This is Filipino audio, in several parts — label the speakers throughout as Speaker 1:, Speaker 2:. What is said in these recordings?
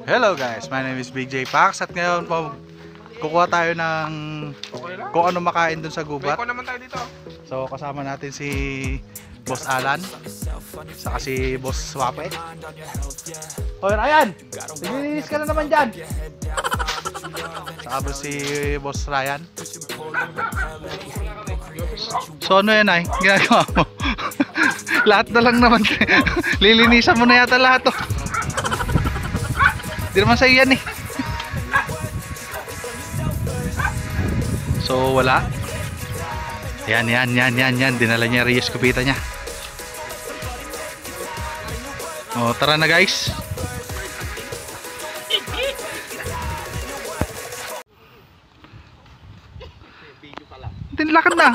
Speaker 1: Hello guys, my name is Big J Pax at ngayon po kukuha tayo ng kung ano makain dun sa gubat.
Speaker 2: Naman tayo dito.
Speaker 1: So kasama natin si Boss Alan saka si Boss Wape. Hoy Ryan, naglilinis ka na naman dyan. Saka si Boss Ryan. So ano yan ay, ginagawa mo? Lahat na lang naman. Lilinisan mo na yata lahat to. Hindi naman sa'yo yan eh. So wala. Yan. Dinala niya Reyes kupita niya. O tara na guys. Tinlakad na.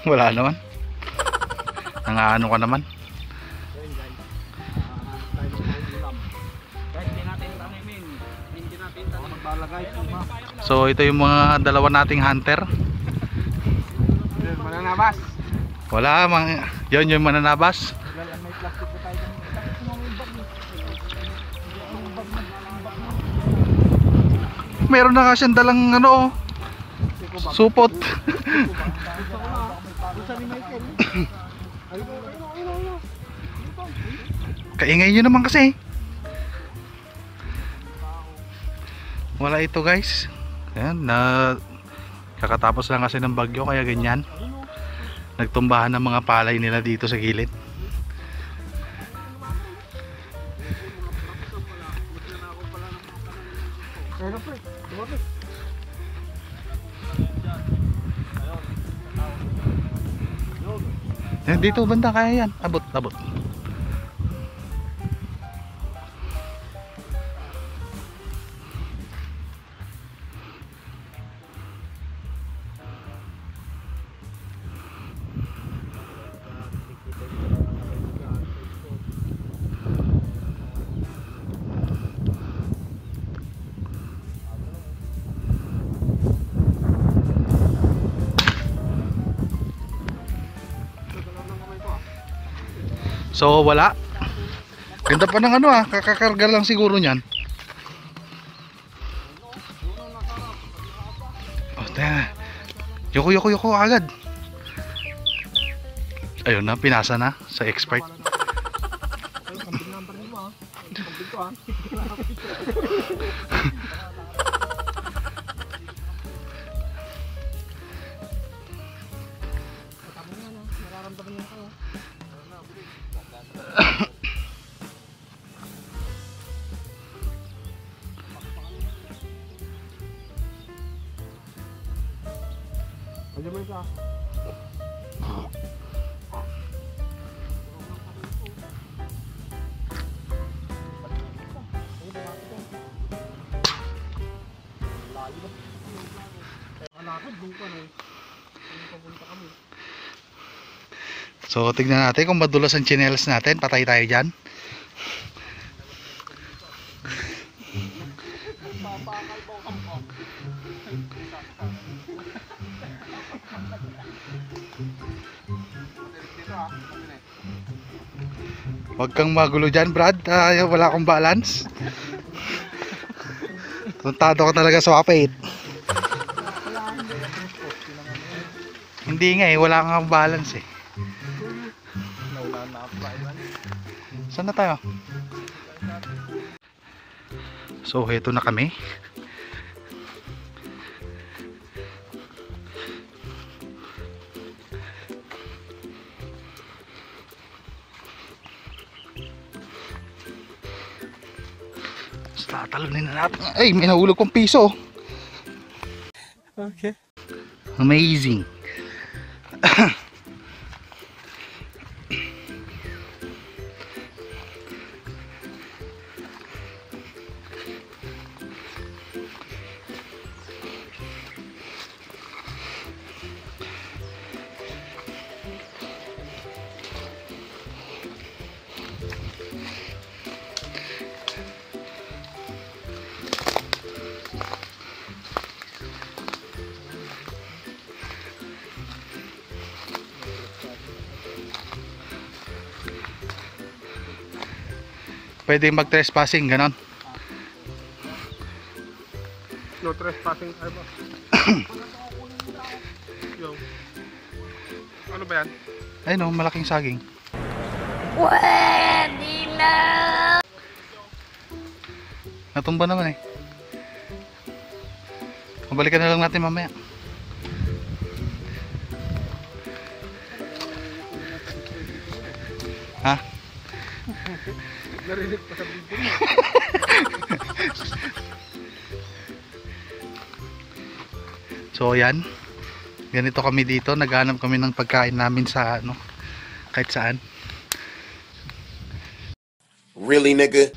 Speaker 1: Wala naman. Nangaano ka naman. So ito yung mga dalawa nating hunter.
Speaker 2: Mananabas.
Speaker 1: Wala, yun yung mananabas. Meron na nga siyang dalang ano, supot. Kaingay nyo naman kasi. Wala ito guys. Ayan, kakatapos lang kasi ng bagyo kaya ganyan. Nagtumbahan ng mga palay nila dito sa gilid. Yan, dito banda kaya yan. Abot. So wala. Ganda pa ng ano kakakarga lang siguro niyan. Oh, tara. Yoko agad. Ayun na, pinasa na sa expert. So tignan natin kung madulas ang tsinelas natin. Patay tayo dyan. Huwag kang magulo dyan Brad. Wala akong balance. Tuntado ka talaga sa wapit. Hindi nga wala kang balance eh. Saan na tayo? So heto na kami. Tatalunin na natin. Ay, may nahulog kong piso.
Speaker 2: Okay.
Speaker 1: Amazing. Pwede mag-trespassing, ganon.
Speaker 2: No trespassing tayo ba? Yo. Ano ba yan?
Speaker 1: Ay no, malaking saging.
Speaker 3: Pwede na!
Speaker 1: Natumba naman eh. Mabalikan na lang natin mamaya. Ha?
Speaker 2: Narinig pa sa video mo.
Speaker 1: So yan. Ganito kami dito, naghanap kami ng pagkain namin sa ano, kahit saan.
Speaker 4: Really, nigga?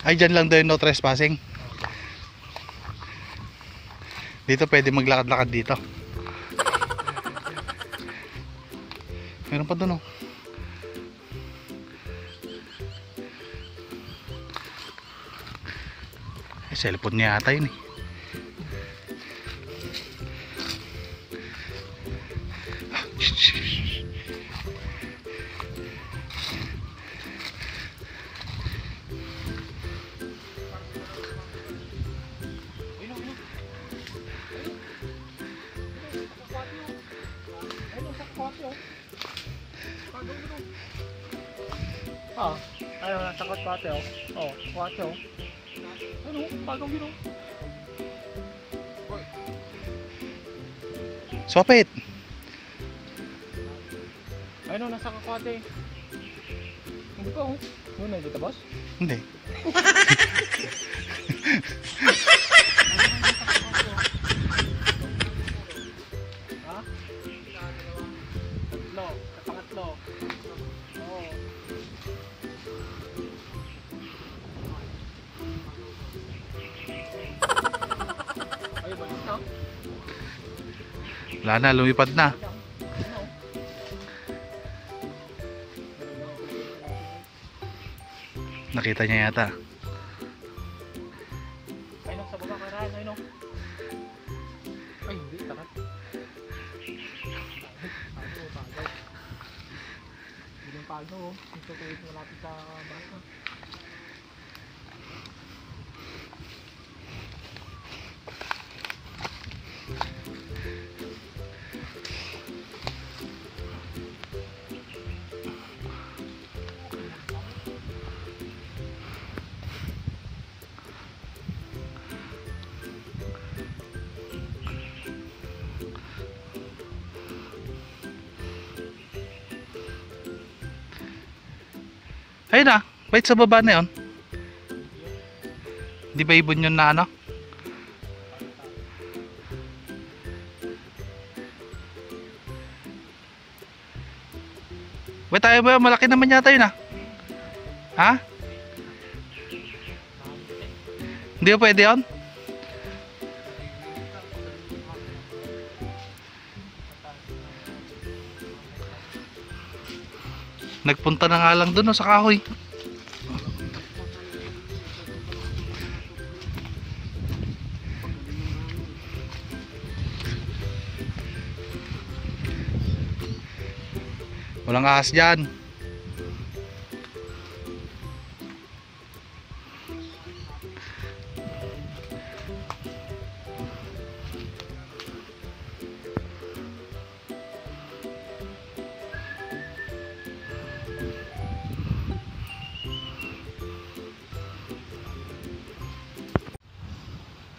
Speaker 1: Ay, dyan lang daw yung no trespassing. Dito pwede maglakad-lakad dito. Meron pa doon oh. Eh, cellphone niya ata yun eh.
Speaker 2: Ah, ayaw nasa kwate oh. Oh, kwate oh. Ano, pagawin oh.
Speaker 1: Swapit!
Speaker 2: Ano, nasa kakwate. Hindi pa oh. Ano, nakikita boss?
Speaker 1: Hindi.
Speaker 2: Ha? Tatlo, kapangatlo. Oo. Ay, balik na.
Speaker 1: Wala na, lumipad na. Nakita niya yata.
Speaker 2: Ay, no, sa baba karahan. Ay, no. Ay, hindi, takat. Hindi yung pago, oh. Ito tuwid malapit sa bangka.
Speaker 1: Ayun na, wait sa baba na yun. Di ba ibon yun na ano? Wait tayo ba? Malaki naman yata yun ah. Ha? Hindi ba pwede yun? Nagpunta na nga lang dun oh, sa kahoy. Walang ahas dyan.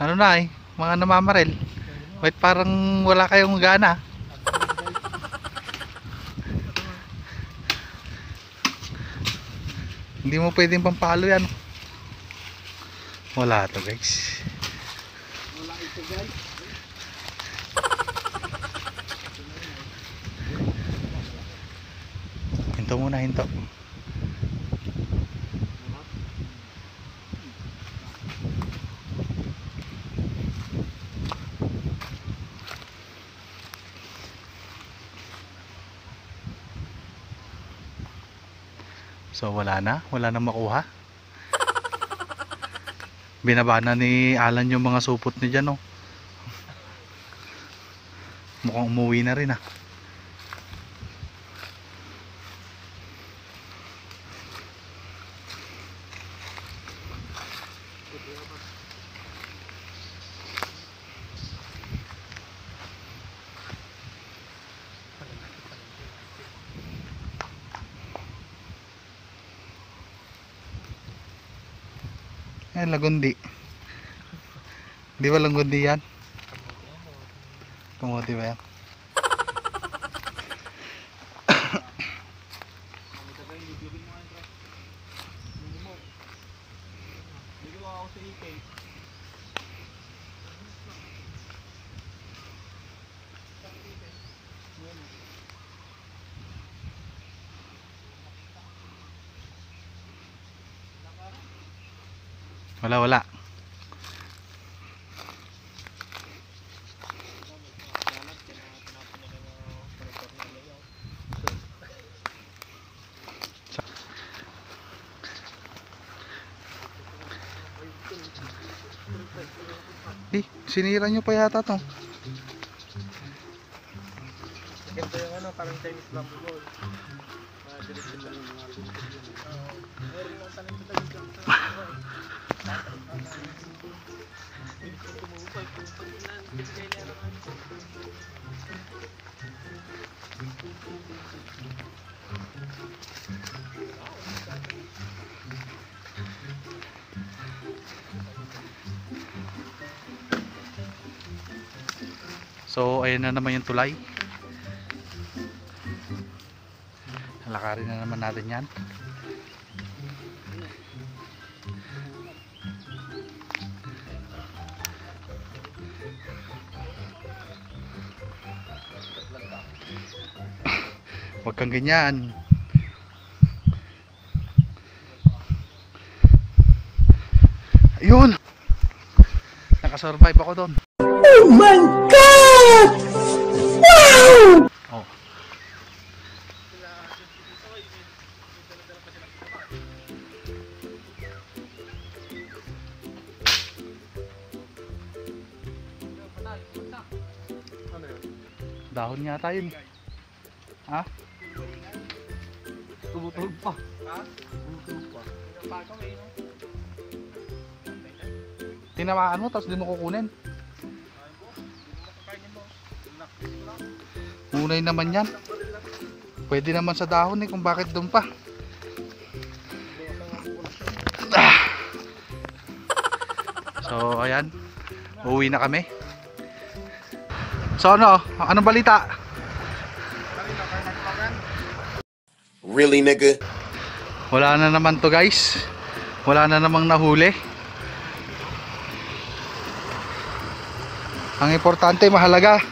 Speaker 1: Ano na eh, mga namamarel. Wait, parang wala kayong gana. Hindi mo pwedeng pampalo yan. Wala to guys.
Speaker 2: Wala ito, guys.
Speaker 1: Hinto muna, hinto. So wala na makuha. Binaba na ni Alan yung mga supot niya dyan oh. Mukhang umuwi na rin ah. Ay, lagundi. Di ba lagundi yan? Kamuti ba yan? Wala. Sinira nyo pa yata to.
Speaker 2: Ganito yung ano, parang Chinese bamboo roll. Diretso lang yung mga meron lang tanim sa talim lang.
Speaker 1: So ayan na naman yung tulay. Lakarin na naman natin yan. Huwag kang ganyan. Ayun! Nakasurvive ako doon.
Speaker 3: Oh my God! Wow!
Speaker 1: Oh. Dahon yata yun. Ha?
Speaker 2: Tumutulog pa. Ha? Tumutulog pa.
Speaker 1: Tinamaan mo tapos di mo kukunin. Unay naman yan. Pwede naman sa dahon eh kung bakit doon pa. So ayan, uuwi na kami. So ano, anong balita?
Speaker 4: Really, nigga?
Speaker 1: Wala na naman to guys. Wala na namang nahuli. Ang importante mahalaga.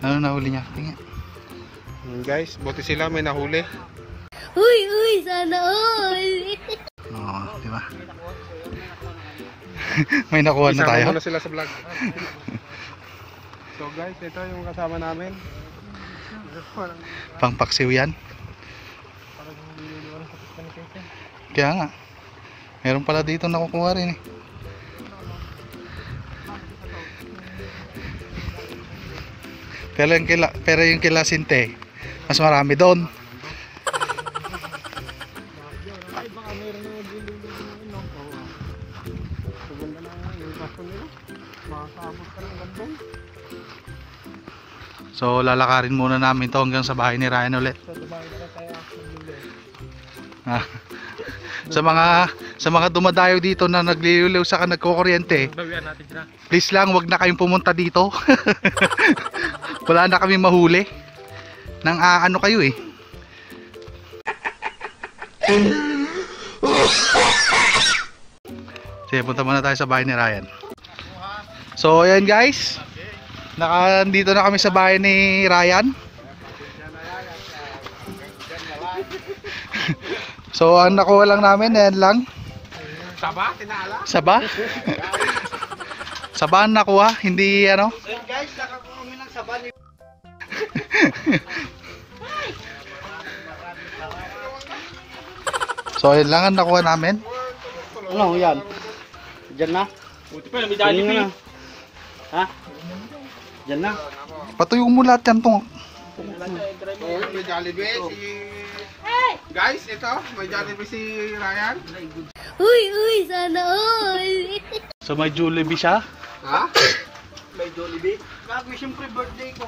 Speaker 1: Ano nahuli niya? Tingnan.
Speaker 2: Guys, buti sila may nahuli.
Speaker 3: Uy, sana all!
Speaker 1: Oo, di ba? May nakuha na tayo.
Speaker 2: Isama muna sila sa vlog. So guys, ito yung kasama namin.
Speaker 1: Pangpaksiw yan. Kaya nga. Meron pala dito nakukuha rin eh. Pero yung kila Sinte, mas marami doon.
Speaker 2: Ay, baka meron na naglililigo ng Maganda na yung baso nila. Makakabot ka ng gandong.
Speaker 1: So lalakarin muna namin to hanggang sa bahay ni Ryan ulit.
Speaker 2: So, tumahin na tayo actually.
Speaker 1: Ah. Sa mga dumadayo dito na nagliliw sa nagkukuryente,
Speaker 2: Bawian natin sila.
Speaker 1: please lang wag na kayong pumunta dito. Wala na kami mahuli. Nang ano kayo eh. Sige, punta muna tayo sa bahay ni Ryan. So ayan guys, nandito na kami sa bahay ni Ryan. So ang nakuha lang namin, ayan lang.
Speaker 2: Saba? Tinala?
Speaker 1: Saba? Saba ang nakuha, hindi ano.
Speaker 2: So guys, nakakuha kami ng saba ni...
Speaker 1: So ayan lang ang nakuha namin.
Speaker 2: Ano yan? Diyan na? Buti pa, may Jollibee. Ha? Diyan na.
Speaker 1: Patuyo mo lahat yan tong.
Speaker 5: Oh, may Jollibee si... Guys, ito, may Jollibee si Ryan.
Speaker 3: Uy, uy, sana all.
Speaker 1: So may Jollibee siya.
Speaker 5: Ha?
Speaker 2: May Jollibee. Gago, siyempre birthday ko.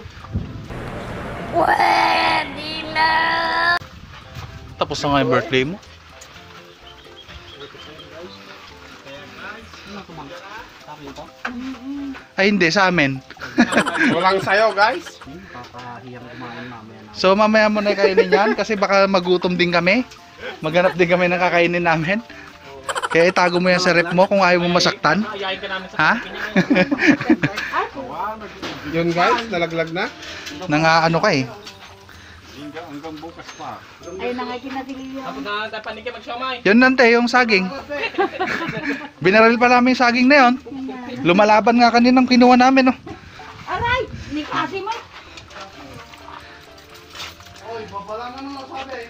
Speaker 3: Pwede na.
Speaker 1: Tapos na nga yung birthday mo. Ay hindi, sa amin.
Speaker 5: Walang sayo, guys.
Speaker 2: Papahiyang kumain mamaya na.
Speaker 1: So mamaya mo na kainin yan kasi baka magutom din kami. Maghanap din kami ng kakainin namin. Kaya itago mo yan sa rep mo kung ayaw mo masaktan.
Speaker 2: Ayayin ka namin sa
Speaker 1: Ha?
Speaker 5: Yun guys, nalaglag na.
Speaker 1: Nang ano ka eh.
Speaker 5: Hanggang bukas pa.
Speaker 3: Ayun na nga kinatili yan.
Speaker 2: Tapos na tapanig ka mag-siomay.
Speaker 1: Yun nante, yung saging. Binaril pa namin yung saging na yun. Lumalaban nga kaninang kinuha namin. Oh.
Speaker 3: Aray, ni kasi mo.
Speaker 5: Oy, babala na nung sabi.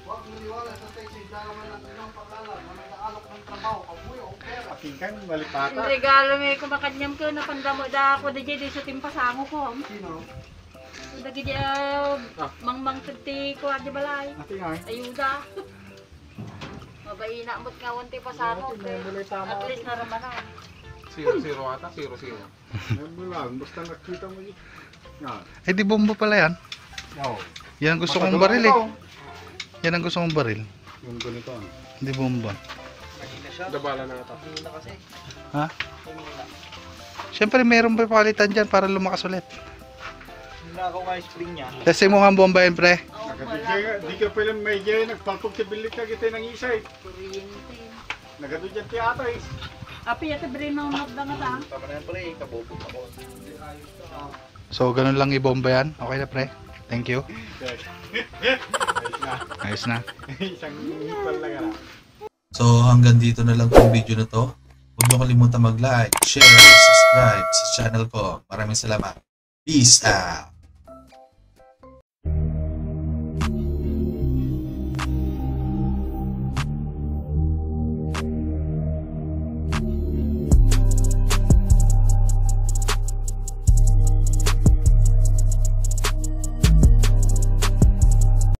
Speaker 5: Huwag maniwala sa text, dalaman ng ilang paglalab, manag-aalok ng trabaho, kabuyo, o pera. Tingkan, malipata.
Speaker 3: Regalo may kumakanyam ko na pandamo da ako da di sa timpasango ko.
Speaker 5: Sino?
Speaker 3: Dagi di mangmang tati ko adi balay.
Speaker 5: Natingay.
Speaker 3: Ayuda. Mabay na amot nga wanti pasango. At least naraman na.
Speaker 5: 0-0 ata, 0-0.
Speaker 2: Basta nakita mo yun.
Speaker 1: Eh di bomba pala yan.
Speaker 5: Oo.
Speaker 1: Yan ang gusto kong baril eh. Yan ang gusto kong baril.
Speaker 5: Yung ganito.
Speaker 1: Hindi bomba.
Speaker 5: Dabala na ata.
Speaker 1: Ha? Siyempre meron pa palitan dyan para lumakas ulit.
Speaker 2: Hindi ako nga spring niya.
Speaker 1: Testing mo nga ang bomba yan pre.
Speaker 2: Di ka pala may jay, nagpalkog sa bilik ka kita ng isa eh.
Speaker 3: Kuryente.
Speaker 2: Nagado dyan tiyata eh.
Speaker 3: Api ate bre no nagda nga ta.
Speaker 2: Tama na yan pala eh, kabubog ako.
Speaker 1: So ganun lang ibomba yan. Okay na pre. Thank you. Ayos na.
Speaker 2: Isang hipal lang ah.
Speaker 6: So hanggang dito na lang tong video na to. Huwag niyo kalimutan mag-like, share, subscribe sa channel ko. Maraming salamat. Peace out!